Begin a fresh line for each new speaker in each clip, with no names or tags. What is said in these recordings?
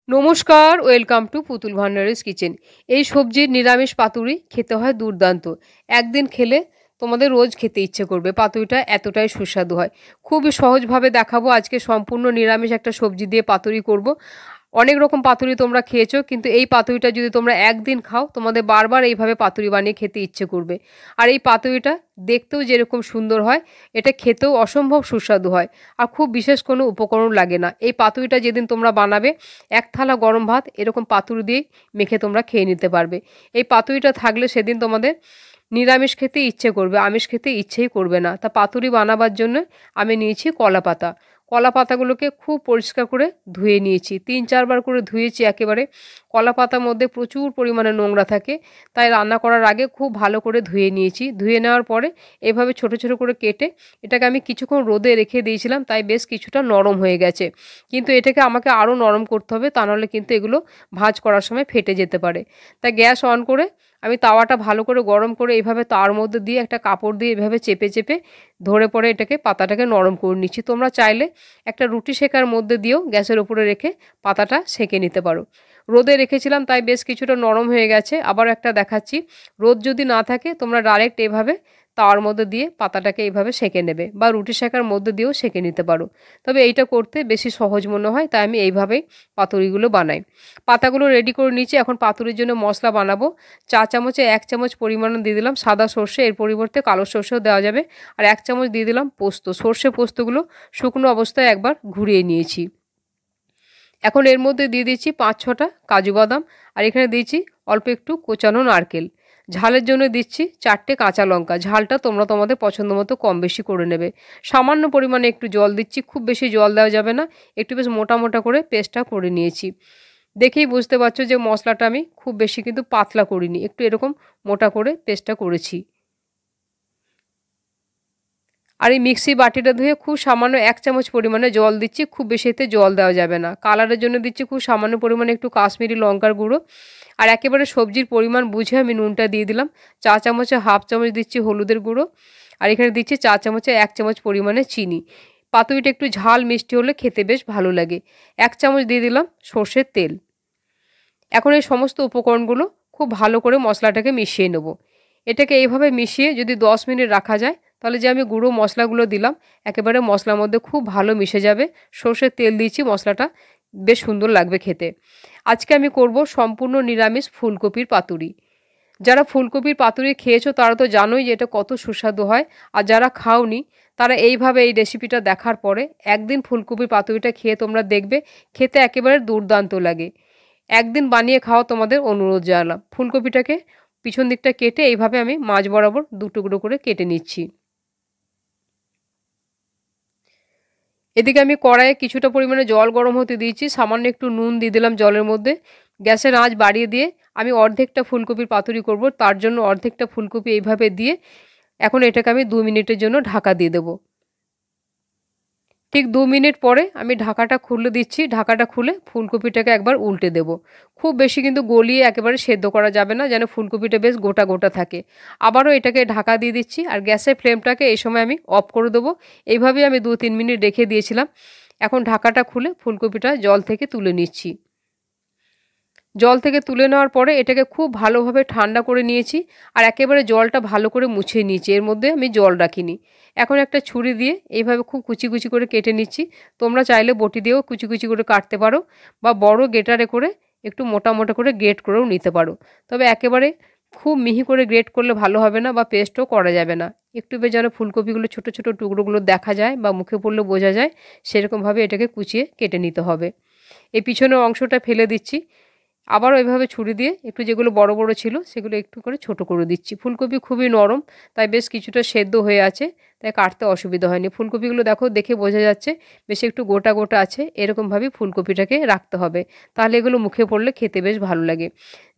নমস্কার, welcome to পুতুল ভান্ডারিস kitchen. এই সবজির নিরামিষ পাতুরি খেতে হয় দুর্দান্ত। একদিন খেলে তোমাদের রোজ খেতে ইচ্ছে করবে। পাতুরিটা এতটাই সুস্বাদু হয়। খুবই সহজভাবে দেখাবো, আজকে সম্পূর্ণ নিরামিষ একটা সবজি দিয়ে পাতুরি করব। অনেক রকম পাতুরি তোমরা খেয়েছো, কিন্তু এই পাতুরিটা যদি তোমরা একদিন খাও তোমাদের বারবার এইভাবে পাতুরি বানিয়ে খেতে ইচ্ছে করবে। আর এই পাতুরিটা দেখতেও যেরকম সুন্দর হয়, এটা খেতেও অসম্ভব সুস্বাদু হয়। আর খুব বিশেষ কোনো উপকরণ লাগে না। এই পাতুরিটা যেদিন তোমরা বানাবে, এক থালা গরম ভাত এরকম পাতুরি দিয়েই মেখে তোমরা খেয়ে নিতে পারবে। এই পাতুরিটা থাকলে সেদিন তোমাদের নিরামিষ খেতে ইচ্ছে করবে, আমিষ খেতে ইচ্ছেই করবে না। তা পাতুরি বানাবার জন্য আমি নিয়েছি কলা পাতা। কলা পাতাগুলোকে খুব পরিষ্কার করে ধুয়ে নিয়েছি, 3-4 বার করে ধুয়েছি একেবারে। কলা পাতার মধ্যে প্রচুর পরিমাণে নোংরা থাকে, তাই রান্না করার আগে খুব ভালো করে ধুয়ে নিয়েছি। ধুয়ে নেওয়ার পরে এভাবে ছোট ছোট করে কেটে এটাকে আমি কিছুক্ষণ রোদে রেখে দিয়েছিলাম, তাই বেশ কিছুটা নরম হয়ে গেছে। কিন্তু এটাকে আমাকে আরও নরম করতে হবে, তা নাহলে কিন্তু এগুলো ভাঁজ করার সময় ফেটে যেতে পারে। তাই গ্যাস অন করে আমি তাওয়াটা ভালো করে গরম করে এইভাবে তার মধ্যে দিয়ে একটা কাপড় দিয়ে এভাবে চেপে চেপে ধরে পরে এটাকে পাতাটাকে নরম করে নিচ্ছি। তোমরা চাইলে একটা রুটি সেকার মধ্যে দিয়েও গ্যাসের উপরে রেখে পাতাটা সেঁকে নিতে পারো। রোদে রেখেছিলাম তাই বেশ কিছুটা নরম হয়ে গেছে। আবার একটা দেখাচ্ছি, রোদ যদি না থাকে তোমরা ডাইরেক্ট এভাবে তাওয়ার মধ্যে দিয়ে পাতাটাকে এইভাবে সেঁকে নেবে, বা রুটি সেকার মধ্যে দিয়েও সেঁকে নিতে পারো। তবে এইটা করতে বেশি সহজ মনে হয়, তাই আমি এইভাবেই পাতুরিগুলো বানাই। পাতাগুলো রেডি করে নিচ্ছি। এখন পাতুরির জন্য মশলা বানাবো। 1 চামচ পরিমাণে দিয়ে দিলাম সাদা সর্ষে, এর পরিবর্তে কালো সর্ষেও দেওয়া যাবে। আর 1 চামচ দিয়ে দিলাম পোস্ত। সর্ষে পোস্তগুলো শুকনো অবস্থায় একবার ঘুরিয়ে নিয়েছি। এখন এর মধ্যে দিয়ে দিচ্ছি 5-6টা কাজু বাদাম, আর এখানে দিয়েছি অল্প একটু কোচানো নারকেল। ঝালের জন্য দিচ্ছি 4টে কাঁচা লঙ্কা। ঝালটা তোমরা তোমাদের পছন্দ মতো কম বেশি করে নেবে। সামান্য পরিমাণে একটু জল দিচ্ছি, খুব বেশি জল দেওয়া যাবে না। একটু বেশ মোটা মোটা করে পেস্টটা করে নিয়েছি। দেখেই বুঝতে পারছো যে মশলাটা আমি খুব বেশি কিন্তু পাতলা করিনি, একটু এরকম মোটা করে পেস্টটা করেছি। আর এই মিক্সি বাটিটা ধুয়ে খুব সামান্য 1 চামচ পরিমাণে জল দিচ্ছি, খুব বেশি এতে জল দেওয়া যাবে না। কালারের জন্য দিচ্ছি খুব সামান্য পরিমাণে একটু কাশ্মীরি লঙ্কার গুঁড়ো। আর একেবারে সবজির পরিমাণ বুঝে আমি নুনটা দিয়ে দিলাম। 1 চামচে 1/2 চামচ দিচ্ছি হলুদের গুঁড়ো। আর এখানে দিচ্ছি 4 চামচে 1 চামচ পরিমাণে চিনি। পাতুরিটা একটু ঝাল মিষ্টি হলে খেতে বেশ ভালো লাগে। 1 চামচ দিয়ে দিলাম সর্ষের তেল। এখন এই সমস্ত উপকরণগুলো খুব ভালো করে মশলাটাকে মিশিয়ে নেব। এটাকে এইভাবে মিশিয়ে যদি 10 মিনিট রাখা যায়, তাহলে যে আমি গুঁড়ো মশলাগুলো দিলাম একেবারে মশলার মধ্যে খুব ভালো মিশে যাবে। সর্ষের তেল দিয়েছি, মশলাটা বেশ সুন্দর লাগবে খেতে। আজকে আমি করব সম্পূর্ণ নিরামিষ ফুলকপির পাতুরি। যারা ফুলকপির পাতুরি খেয়েছো তারা তো জানোই যে এটা কত সুস্বাদু হয়। আর যারা খাওনি তারা এইভাবে এই রেসিপিটা দেখার পরে একদিন ফুলকপির পাতুরিটা খেয়ে তোমরা দেখবে খেতে একেবারে দুর্দান্ত লাগে। একদিন বানিয়ে খাওয়া তোমাদের অনুরোধ জানালাম। ফুলকপিটাকে পিছন দিকটা কেটে এইভাবে আমি মাঝ বরাবর 2 টুকরো করে কেটে নিচ্ছি। এদিকে আমি কড়াইয়ে কিছুটা পরিমাণে জল গরম হতে দিয়েছি, সামান্য একটু নুন দিয়ে দিলাম জলের মধ্যে। গ্যাসের আঁচ বাড়িয়ে দিয়ে আমি অর্ধেকটা ফুলকপির পাতুরি করব, তার জন্য অর্ধেকটা ফুলকপি এইভাবে দিয়ে এখন এটাকে আমি 2 মিনিটের জন্য ঢাকা দিয়ে দেবো। ঠিক 2 মিনিট পরে আমি ঢাকাটা খুলে দিচ্ছি। ঢাকাটা খুলে ফুলকপিটাকে একবার উল্টে দেব। খুব বেশি কিন্তু গলিয়ে একেবারে সেদ্ধ করা যাবে না, যেন ফুলকপিটা বেশ গোটা গোটা থাকে। আবারও এটাকে ঢাকা দিয়ে দিচ্ছি, আর গ্যাসের ফ্লেমটাকে এই সময় আমি অফ করে দেবো। এইভাবেই আমি 2-3 মিনিট রেখে দিয়েছিলাম। এখন ঢাকাটা খুলে ফুলকপিটা জল থেকে তুলে নিচ্ছি। জল থেকে তুলে নেওয়ার পরে এটাকে খুব ভালোভাবে ঠান্ডা করে নিয়েছি, আর একেবারে জলটা ভালো করে মুছে নিয়েছি। এর মধ্যে আমি জল রাখিনি। এখন একটা ছুরি দিয়ে এইভাবে খুব কুচি কুচি করে কেটে নিচ্ছি। তোমরা চাইলে বটি দিয়েও কুচি কুচি করে কাটতে পারো, বা বড় গ্রেটারে করে একটু মোটা মোটা করে গ্রেট করেও নিতে পারো। তবে একেবারে খুব মিহি করে গ্রেট করলে ভালো হবে না, বা পেস্টও করা যাবে না। একটু বেশ যেন ফুলকপিগুলো ছোটো ছোটো টুকরোগুলো দেখা যায় বা মুখে পড়লে বোঝা যায়, সেরকমভাবে এটাকে কুচিয়ে কেটে নিতে হবে। এই পিছনের অংশটা ফেলে দিচ্ছি। আবারও এভাবে ছুরি দিয়ে একটু যেগুলো বড় বড় ছিল সেগুলো একটু করে ছোট করে দিচ্ছি। ফুলকপি খুবই নরম, তাই বেশ কিছুটা সেদ্ধ হয়ে আছে, তাই কাটতে অসুবিধা হয়নি। ফুলকপিগুলো দেখো, দেখে বোঝা যাচ্ছে বেশ একটু গোটা গোটা আছে। এরকমভাবেই ফুলকপিটাকে রাখতে হবে, তাহলে এগুলো মুখে পড়লে খেতে বেশ ভালো লাগে।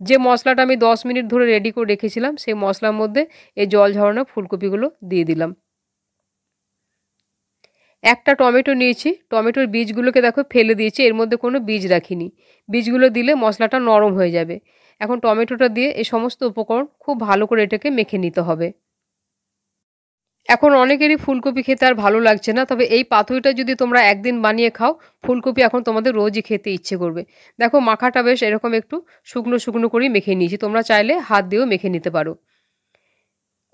যে মশলাটা আমি 10 মিনিট ধরে রেডি করে রেখেছিলাম সেই মশলার মধ্যে এই জল ঝরানো ফুলকপিগুলো দিয়ে দিলাম। একটা টমেটো নিয়েছি, টমেটোর বীজগুলোকে দেখো ফেলে দিয়েছি, এর মধ্যে কোনো বীজ রাখিনি। বীজগুলো দিলে মশলাটা নরম হয়ে যাবে। এখন টমেটোটা দিয়ে এই সমস্ত উপকরণ খুব ভালো করে এটাকে মেখে নিতে হবে। এখন অনেকেরই ফুলকপি খেতে আর ভালো লাগছে না, তবে এই পাতুরিটা যদি তোমরা একদিন বানিয়ে খাও, ফুলকপি এখন তোমাদের রোজই খেতে ইচ্ছে করবে। দেখো মাখাটা বেশ এরকম একটু শুকনো শুকনো করেই মেখে নিয়েছি, তোমরা চাইলে হাত দিয়েও মেখে নিতে পারো।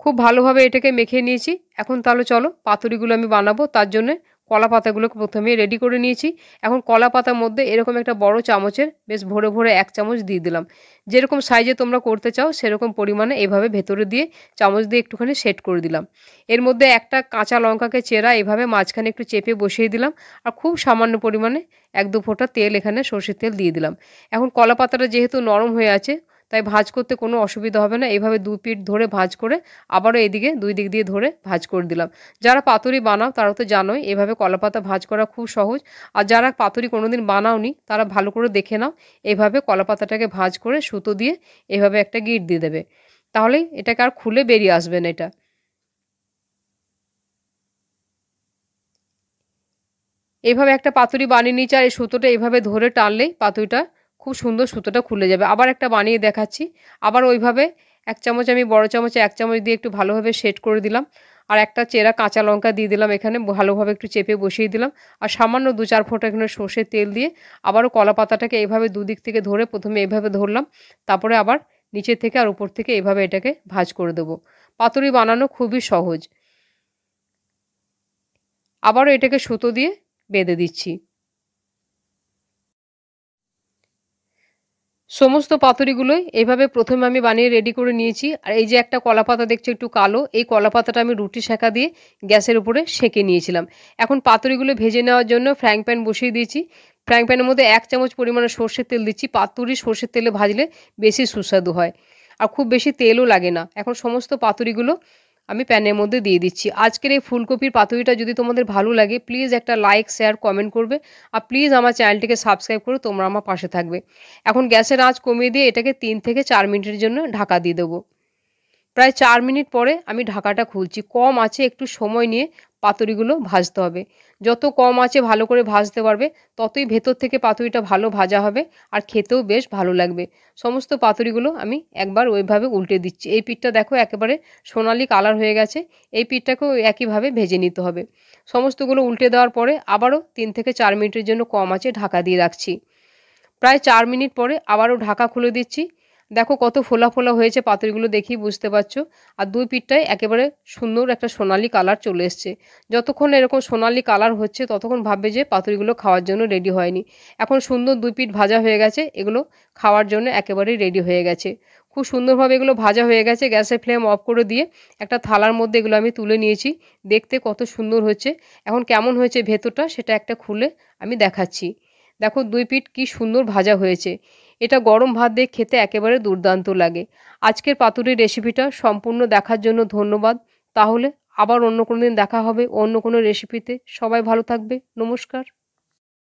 খুব ভালোভাবে এটাকে মেখে নিয়েছি। এখন তাহলে চলো পাতুরিগুলো আমি বানাবো। তার জন্যে কলা পাতাগুলোকে প্রথমে রেডি করে নিয়েছি। এখন কলা পাতার মধ্যে এরকম একটা বড় চামচের বেশ ভরে ভরে 1 চামচ দিয়ে দিলাম। যেরকম সাইজে তোমরা করতে চাও সেরকম পরিমাণে এভাবে ভেতরে দিয়ে চামচ দিয়ে একটুখানি সেট করে দিলাম। এর মধ্যে একটা কাঁচা লঙ্কাকে চেরা এভাবে মাঝখানে একটু চেপে বসিয়ে দিলাম। আর খুব সামান্য পরিমাণে 1-2 ফোঁটা তেল, এখানে সর্ষের তেল দিয়ে দিলাম। এখন কলা পাতাটা যেহেতু নরম হয়ে আছে, তাই ভাঁজ করতে কোনো অসুবিধা হবে না। এভাবে 2 পিঠ ধরে ভাঁজ করে আবারও এদিকে 2 দিক দিয়ে ধরে ভাঁজ করে দিলাম। যারা পাতুরি বানাও তারা তো জানোই এভাবে কলাপাতা ভাঁজ করা খুব সহজ। আর যারা পাতুরি কোনোদিন বানাওনি তারা ভালো করে দেখে নাও, এভাবে কলাপাতাটাকে ভাঁজ করে সুতো দিয়ে এভাবে একটা গিঁট দিয়ে দেবে, তাহলেই এটাকে আর খুলে বেরিয়ে আসবে না। এটা এইভাবে একটা পাতুরি বানিয়ে নিয়েছি, আর এই সুতোটা এইভাবে ধরে টানলেই পাতুরিটা খুব সুন্দর সুতোটা খুলে যাবে। আবার একটা বানিয়ে দেখাচ্ছি। আবার ওইভাবে 1 চামচ, আমি বড় চামচে 1 চামচ দিয়ে একটু ভালোভাবে সেট করে দিলাম। আর একটা চেরা কাঁচা লঙ্কা দিয়ে দিলাম, এখানে ভালোভাবে একটু চেপে বসিয়ে দিলাম। আর সামান্য 2-4 ফোঁটা এখানে সর্ষের তেল দিয়ে আবারও কলা পাতাটাকে এইভাবে দুদিক থেকে ধরে প্রথমে এইভাবে ধরলাম, তারপরে আবার নিচে থেকে আর উপর থেকে এইভাবে এটাকে ভাঁজ করে দেবো। পাতুরি বানানো খুবই সহজ। আবারও এটাকে সুতো দিয়ে বেঁধে দিচ্ছি। সমস্ত পাতুরিগুলোই এইভাবে প্রথমে আমি বানিয়ে রেডি করে নিয়েছি। আর এই যে একটা কলাপাতা দেখছো একটু কালো, এই কলাপাতাটা আমি রুটি সেঁকা দিয়ে গ্যাসের উপরে সেঁকে নিয়েছিলাম। এখন পাতুরিগুলো ভেজে নেওয়ার জন্য ফ্রাইং প্যান বসিয়ে দিয়েছি। ফ্রাইং প্যানের মধ্যে 1 চামচ পরিমাণে সর্ষের তেল দিচ্ছি। পাতুরি সর্ষের তেলে ভাজলে বেশি সুস্বাদু হয়, আর খুব বেশি তেলও লাগে না। এখন সমস্ত পাতুরিগুলো আমি প্যানের মধ্যে দিয়ে দিচ্ছি। আজকের এই ফুলকপির পাতুরিটা যদি তোমাদের ভালো লাগে, প্লিজ একটা লাইক, শেয়ার, কমেন্ট করবে। আর প্লিজ আমার চ্যানেলটিকে সাবস্ক্রাইব করে তোমরা আমার পাশে থাকবে। এখন গ্যাসের আঁচ কমিয়ে দিয়ে এটাকে 3 থেকে 4 মিনিটের জন্য ঢাকা দিয়ে দেবো। প্রায় 4 মিনিট পরে আমি ঢাকাটা খুলছি। কম আঁচে একটু সময় নিয়ে পাতুরিগুলো ভাজতে হবে। যত কম আঁচে ভালো করে ভাজতে পারবে, ততই ভেতর থেকে পাতুরিটা ভালো ভাজা হবে আর খেতেও বেশ ভালো লাগবে। সমস্ত পাতুরিগুলো আমি একবার ওইভাবে উল্টে দিচ্ছি। এই পিঠটা দেখো একেবারে সোনালি কালার হয়ে গেছে। এই পিঠটাকেও একইভাবে ভেজে নিতে হবে। সমস্তগুলো উল্টে দেওয়ার পরে আবারও 3 থেকে 4 মিনিটের জন্য কম আঁচে ঢাকা দিয়ে রাখছি। প্রায় 4 মিনিট পরে আবারও ঢাকা খুলে দিচ্ছি। দেখো কত ফোলা ফোলা হয়েছে পাতুরিগুলো, দেখেই বুঝতে পারছো। আর 2 পিঠটায় একেবারে সুন্দর একটা সোনালি কালার চলে এসছে। যতক্ষণ এরকম সোনালি কালার হচ্ছে ততক্ষণ ভাববে যে পাতুরিগুলো খাওয়ার জন্য রেডি হয়নি। এখন সুন্দর 2 পিঠ ভাজা হয়ে গেছে, এগুলো খাওয়ার জন্য একেবারেই রেডি হয়ে গেছে। খুব সুন্দরভাবে এগুলো ভাজা হয়ে গেছে। গ্যাসের ফ্লেম অফ করে দিয়ে একটা থালার মধ্যে এগুলো আমি তুলে নিয়েছি। দেখতে কত সুন্দর হচ্ছে। এখন কেমন হয়েছে ভেতরটা সেটা একটা খুলে আমি দেখাচ্ছি। দেখো 2 পিঠ কি সুন্দর ভাজা হয়েছে। এটা গরম ভাত দিয়ে খেতে একেবারে দুর্দান্ত লাগে। আজকের পাতুরির রেসিপিটা সম্পূর্ণ দেখার জন্য ধন্যবাদ। তাহলে আবার অন্য কোনো দিন দেখা হবে অন্য কোনো রেসিপিতে। সবাই ভালো থাকবে। নমস্কার।